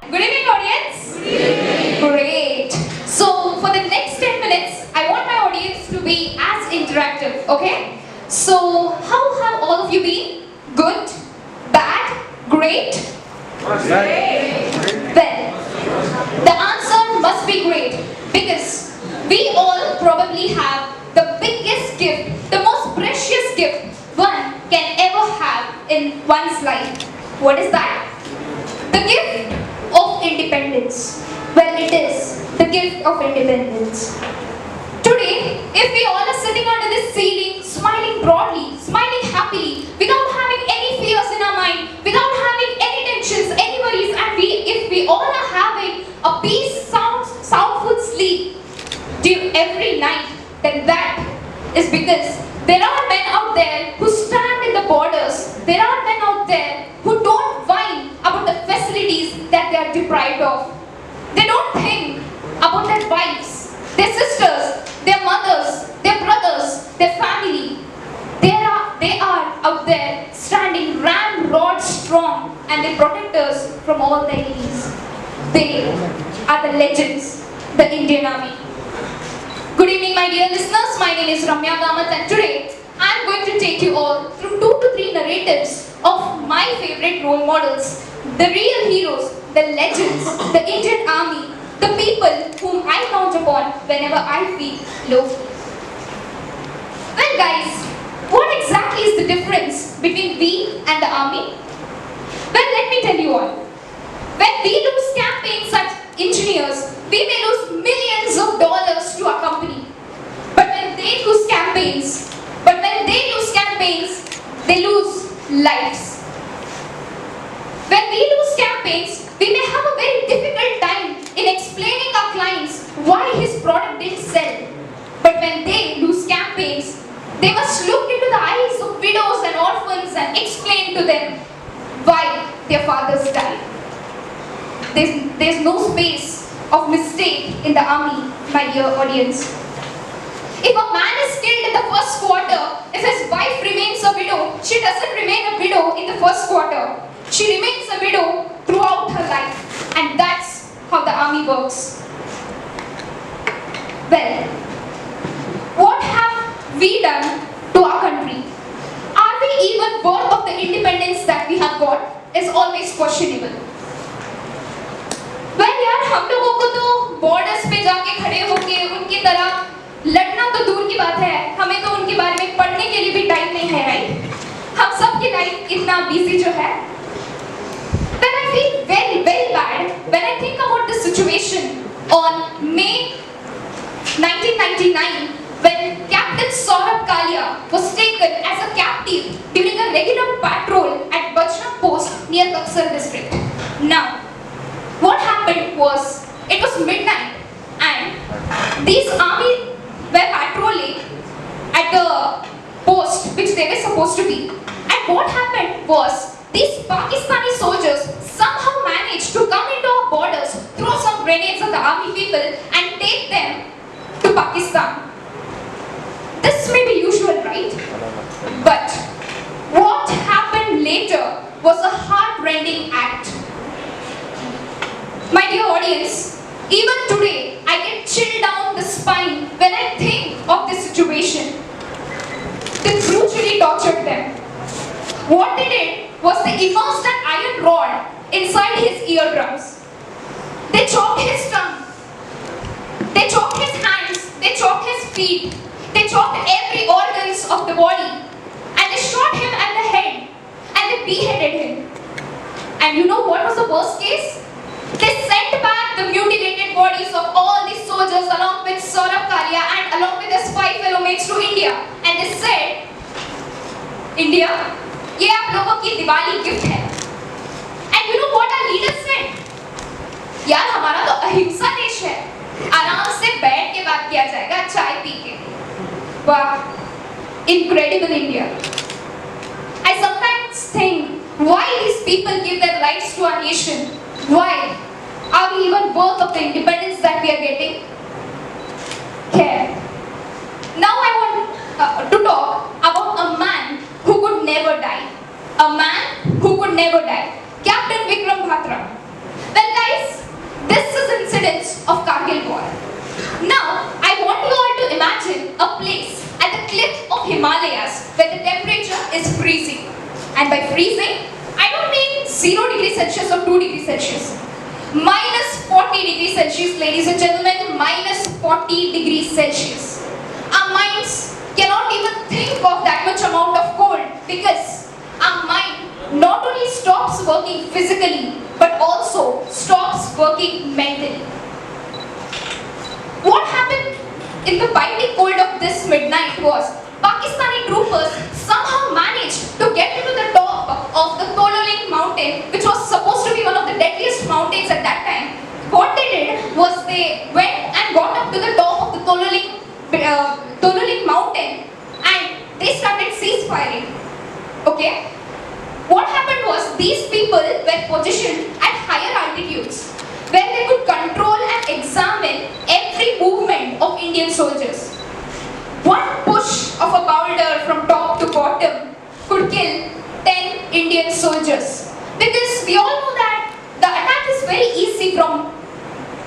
Good evening, audience. Good evening. Great. So, for the next 10 minutes, I want my audience to be as interactive, okay? So, how have all of you been? Good? Bad? Great? Great. Well, the answer must be great because we all probably have the biggest gift, the most precious gift one can ever have in one's life. What is that? The gift of independence. Well, it is the gift of independence. Today, if we all are sitting under this ceiling, smiling broadly, smiling happily, without having any fears in our mind, without having any tensions, any worries, and if we all are having a peace, soundful sleep every night, then that is because there are men out there who stand in the borders. There are men out there who don't whine about the facilities that they are deprived of. They don't think about their wives, their sisters, their mothers, their brothers, their family. They are out there standing ramrod strong, and they protect us from all the enemies. They are the legends, the Indian Army. Good evening, my dear listeners. My name is Ramya, Kamat, and today I am going to take you all through 2 to 3 narratives of my favorite role models, the real heroes, the legends, the Indian Army, the people whom I count upon whenever I feel low. Well, guys, what exactly is the difference between we and the army? Well, let me tell you all. When we lose campaigns as engineers, we may lose millions of dollars to our company. But when they lose campaigns, they lose lives. When we lose campaigns, we may have a very difficult time in explaining our clients why his product didn't sell. But when they lose campaigns, they must look into the eyes of widows and orphans and explain to them why their fathers died. There's no space of mistake in the army, my dear audience. If a man is killed in the first quarter, if his wife remains a widow, she doesn't remain a widow in the first quarter. She remains a widow throughout her life. And that's how the army works. Well, what have we done to our country? Are we even worth of the independence that we have got? Is always questionable. Well, यार हम लोगों को तो borders पे जाके खड़े होके उनकी तरह लड़ना तो दूर की बात है, हमें तो उनके बारे में पढ़ने के लिए भी टाइम नहीं है, राइट? हम सबकी लाइफ इतना बिजी जो है. Then I feel very, very bad when I think about the situation on May 1999 when Captain Saurabh Kalia was taken as a captive during a regular patrol at Bajrang Post near Buxar district. Now, what happened was, it was midnight and these army were patrolling at the post which they were supposed to be. And what happened was, these Pakistani soldiers somehow managed to come into our borders, throw some grenades at the army people and take them to Pakistan. This may be usual, right? But what happened later was a heart-rending act. My dear audience, even today I get chilled down the spine when I think of this situation. They brutally tortured them. What they did was they immersed an iron rod inside his eardrums. They chopped his tongue. They chopped his hands. They chopped his feet. They chopped every organs of the body. And they shot him at the head. And they beheaded him. And you know what was the worst case? They sent back the mutilated bodies of all these soldiers along with Saurabh Kalia and along with his 5 fellow mates to India. And they said, India, ये आप लोगों की Diwali gift है. And you know what our leaders said? यार हमारा तो अहिंसा देश है. आराम से बैठ के बात किया जाएगा चाय पी के. वाह, incredible India. I sometimes think why these people give their lives to our nation. Why? Are we even worth of the independence that we are getting? Care. Now I want to talk about a man who could never die. A man who could never die. Captain Vikram Bhatra. Well guys, And by freezing, I don't mean 0 degrees Celsius or 2 degrees Celsius. Minus 40 degrees Celsius, ladies and gentlemen, minus 40 degrees Celsius. Our minds cannot even think of that much amount of cold because our mind not only stops working physically but also stops working mentally. What happened in the biting cold of this midnight was Pakistani troopers somehow managed to get into the top of the Tololing mountain, which was supposed to be one of the deadliest mountains at that time. What they did was they went and got up to the top of the Tololing mountain and they started ceasefiring. Okay? What happened was these people were positioned at higher altitudes where they could control and examine every movement of Indian soldiers. One push of a boulder from top to bottom could kill 10 Indian soldiers. Because we all know that the attack is very easy from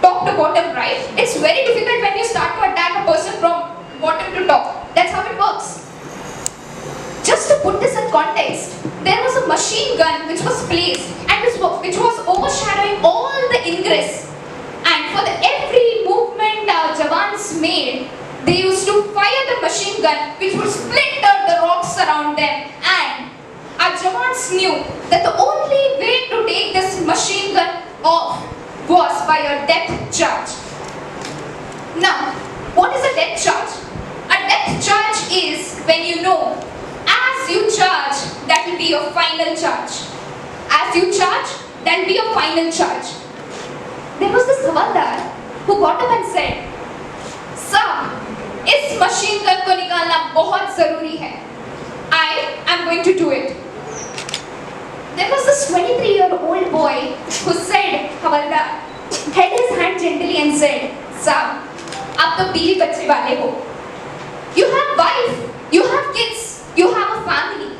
top to bottom, right? It's very difficult when you start to attack a person from bottom to top. That's how it works. Just to put this in context, there was a machine gun which was placed and which was overshadowing all the ingress. And for every movement our Jawans made, they used to fire the machine gun which would splinter the rocks around them, and our Jawans knew that the only way to take this machine gun off was by a depth charge. Now, what is a depth charge? A depth charge is when you know as you charge, that will be your final charge. As you charge, that will be your final charge. There was this Havaldar who got up and said, "Sir, इस machine gun को निकालना बहुत जरूरी है. I am going to do it." There was this 23-year-old boy who said, Havaldar, held his hand gently and said, "Sir, आप तो बीवी बच्चे वाले हो. You have wife, you have kids, you have a family.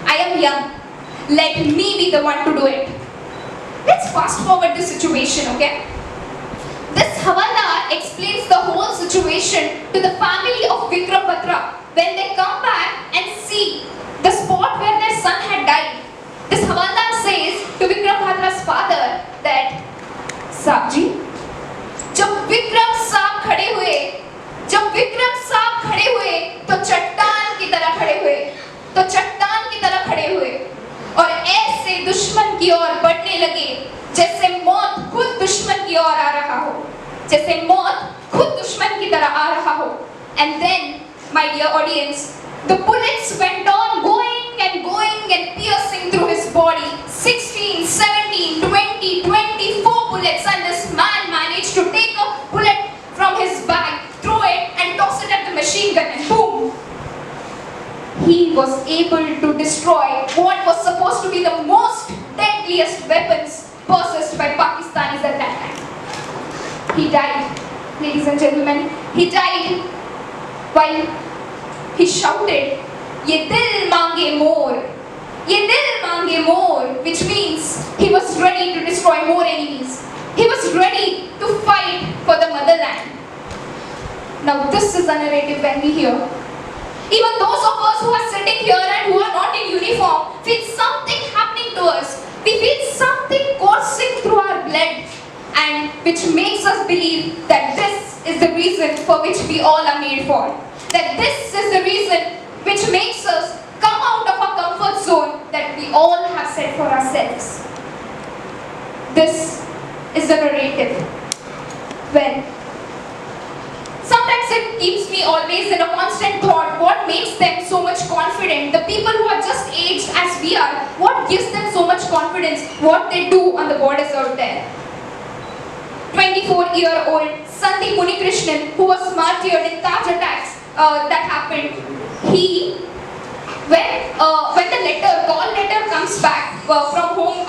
I am young. Let me be the one to do it." Let's fast forward the situation, okay? This Havaldar explains the whole situation to the family of Vikram Batra. When they come back and see the spot where their son had died, this Havaldar says to Vikram Batra's father that, "Saab ji, जब विक्रम साहब खड़े हुए तो चट्टान की तरह खड़े हुए और ऐसे दुश्मन की ओर बढ़ने लगे जैसे मौत खुद दुश्मन की ओर आ रहा हो, जैसे मौत खुद दुश्मन की तरह आ रहा हो." And then, my dear audience, the bullets went on going and piercing through his body. 16, 17, 20, 24 bullets, and this man managed to take a bullet from his bag, throw it and toss it at the machine gun, and boom! He was able to destroy what was supposed to be the most deadliest weapons possessed by Pakistanis at that time. He died, ladies and gentlemen. He died while he shouted, "Ye dil mange more, ye dil mange more," which means he was ready to destroy more enemies. He was ready to fight for the motherland. Now this is a narrative when we hear. Even those of us who are sitting here and who are not in uniform feel something happening to us. We feel something coursing through our blood, and which makes us believe that this is the reason for which we all are made for. That this is the reason which makes us come out of our comfort zone that we all have set for ourselves. This is the narrative. Well, sometimes it keeps me always in a constant thought, what makes them so much confident? The people who are just aged as we are, what gives them so much confidence? What they do on the borders out there? 24-year-old Sandeep Munikrishnan, who was martyred in Taj attacks that happened, when the call letter comes back from home,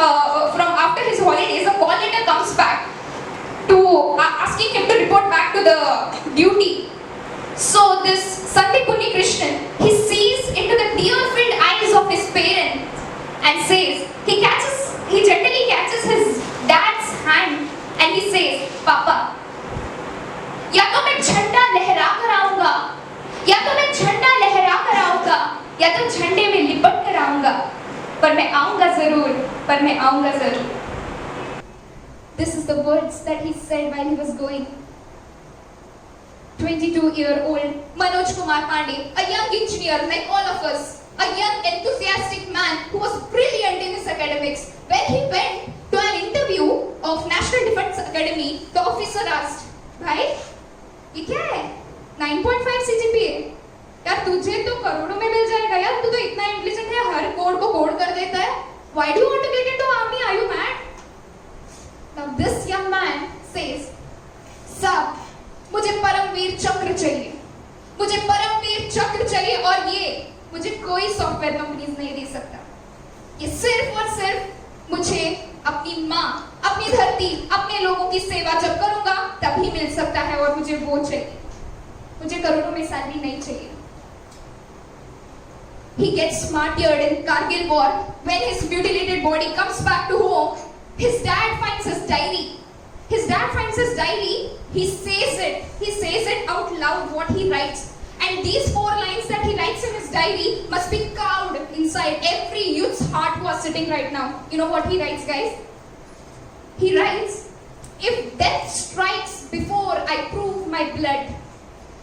from after his holidays, a call letter comes back to asking him to report back to the duty. So this Sandeep Munikrishnan, he sees into the tear-filled eyes of his parents and says, he gently catches his dad's hand and he says, "Papa, या तो मैं झंडा लहरा कर आऊंगा, या तो झंडे में लिपट कर आऊंगा, जरूर, पर मैं आऊंगा जरूर. This is the words that he said while he was going. 22-year-old Manoj Kumar Pandey, a young engineer like all of us, a young enthusiastic man who was brilliant in his academics. When he went to an interview of National Defence Academy, the officer asked, "भाई, ये क्या है? 9.5 CGPA? यार तुझे तो करोड़ों में मिल जाएगा यार, तू तो इतना इंटेलिजेंट है, हर कोड को कोड कर देता है. Why do you want to get into army? Are you mad?" Now this young man says, "साहब, मुझे परमवीर चक्र चाहिए, मुझे परमवीर चक्र चाहिए और ये मुझे कोई सॉफ्टवेयर कंपनीज नहीं दे सकता. ये सिर्फ और सिर्फ मुझे अपनी माँ, अपनी धरती, अपने लोगों की सेवा जब करूंगा तभी मिल सकता है और मुझे वो चाहिए. मुझे करोड़ों में सैलरी नहीं चाहिए." He gets martyred in Kargil war. When his mutilated body comes back to home, his dad finds his diary. His dad finds his diary. He says it out loud what he writes. And these 4 lines that he writes in his diary must be carved inside every youth's heart who are sitting right now. You know what he writes, guys? He writes, "If death strikes before I prove my blood,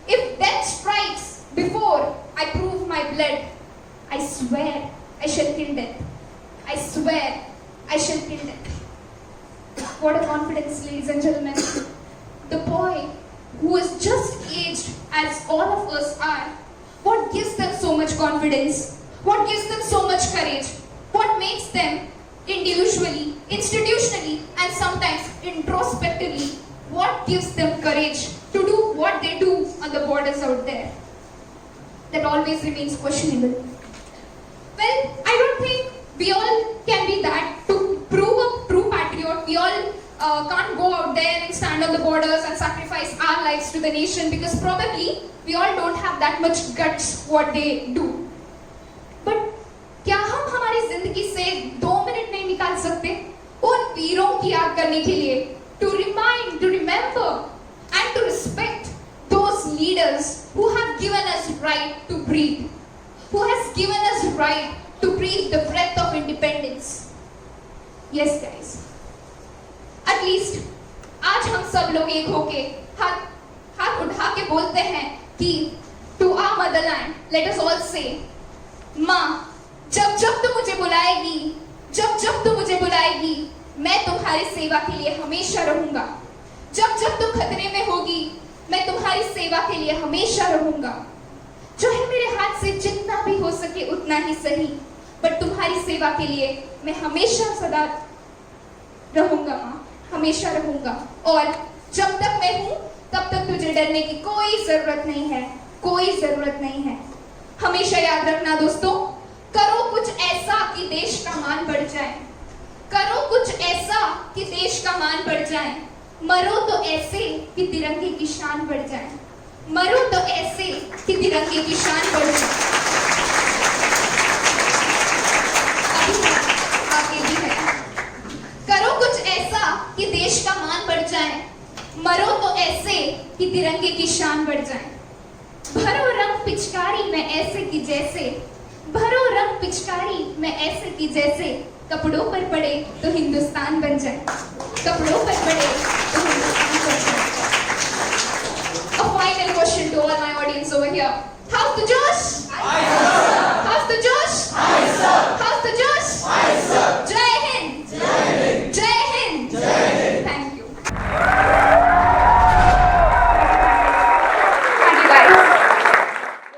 if death strikes before I prove my blood, I swear I shall kill death. I swear I shall kill death." What a confidence, ladies and gentlemen. The boy who is just aged as all of us are, what gives them so much confidence? What gives them so much courage? What makes them individually, institutionally, and sometimes introspectively, what gives them courage to do what they do on the borders out there? That always remains questionable. Well, I don't think we all can be that to prove a true patriot. We all can't go out there and stand on the borders and sacrifice our lives to the nation because probably we all don't have that much guts what they do. But क्या हम हमारी जिंदगी से 2 minute नहीं निकाल सकते उन वीरों की याद करने के लिए, to remind, to remember and to respect those leaders who have given us right to breathe, who has given us right to breathe the breath of independence. Yes guys, at least आज हम सब लोग एक होके हाथ उठा के बोलते हैं कि to our motherland, let us all say, "माँ, जब जब तू मुझे बुलाएगी, जब जब तू मुझे बुलाएगी, मैं तुम्हारी सेवा के लिए हमेशा रहूंगा. जब जब तुम खतरे में होगी, मैं तुम्हारी सेवा के लिए हमेशा रहूंगा. चाहे मेरे हाथ से जितना भी हो सके उतना ही सही, पर तुम्हारी सेवा के लिए मैं हमेशा सदा रहूंगा माँ, हमेशा रहूंगा. और जब तक मैं हूँ तब तक तुझे डरने की कोई जरूरत नहीं है, कोई जरूरत नहीं है." हमेशा याद रखना दोस्तों, करो कुछ ऐसा कि देश का मान बढ़ जाए, करो कुछ ऐसा कि देश का मान बढ़ जाए. मरो तो ऐसे कि तिरंगे की शान बढ़ जाए, मरो तो ऐसे कि तिरंगे की शान बढ़ जाए. आगे भी है, करो कुछ ऐसा कि देश का मान बढ़ जाए, मरो तो ऐसे कि तिरंगे की शान बढ़ जाए. भरो रंग पिचकारी में ऐसे कि जैसे, भरो रंग पिचकारी में ऐसे कि जैसे, कपड़ों पर पड़े तो हिंदुस्तान बन जाए, कपड़ों पर पड़े तो हिंदुस्तान बन जाए. A final question to all my audience over here. How's the Josh? How's the Josh?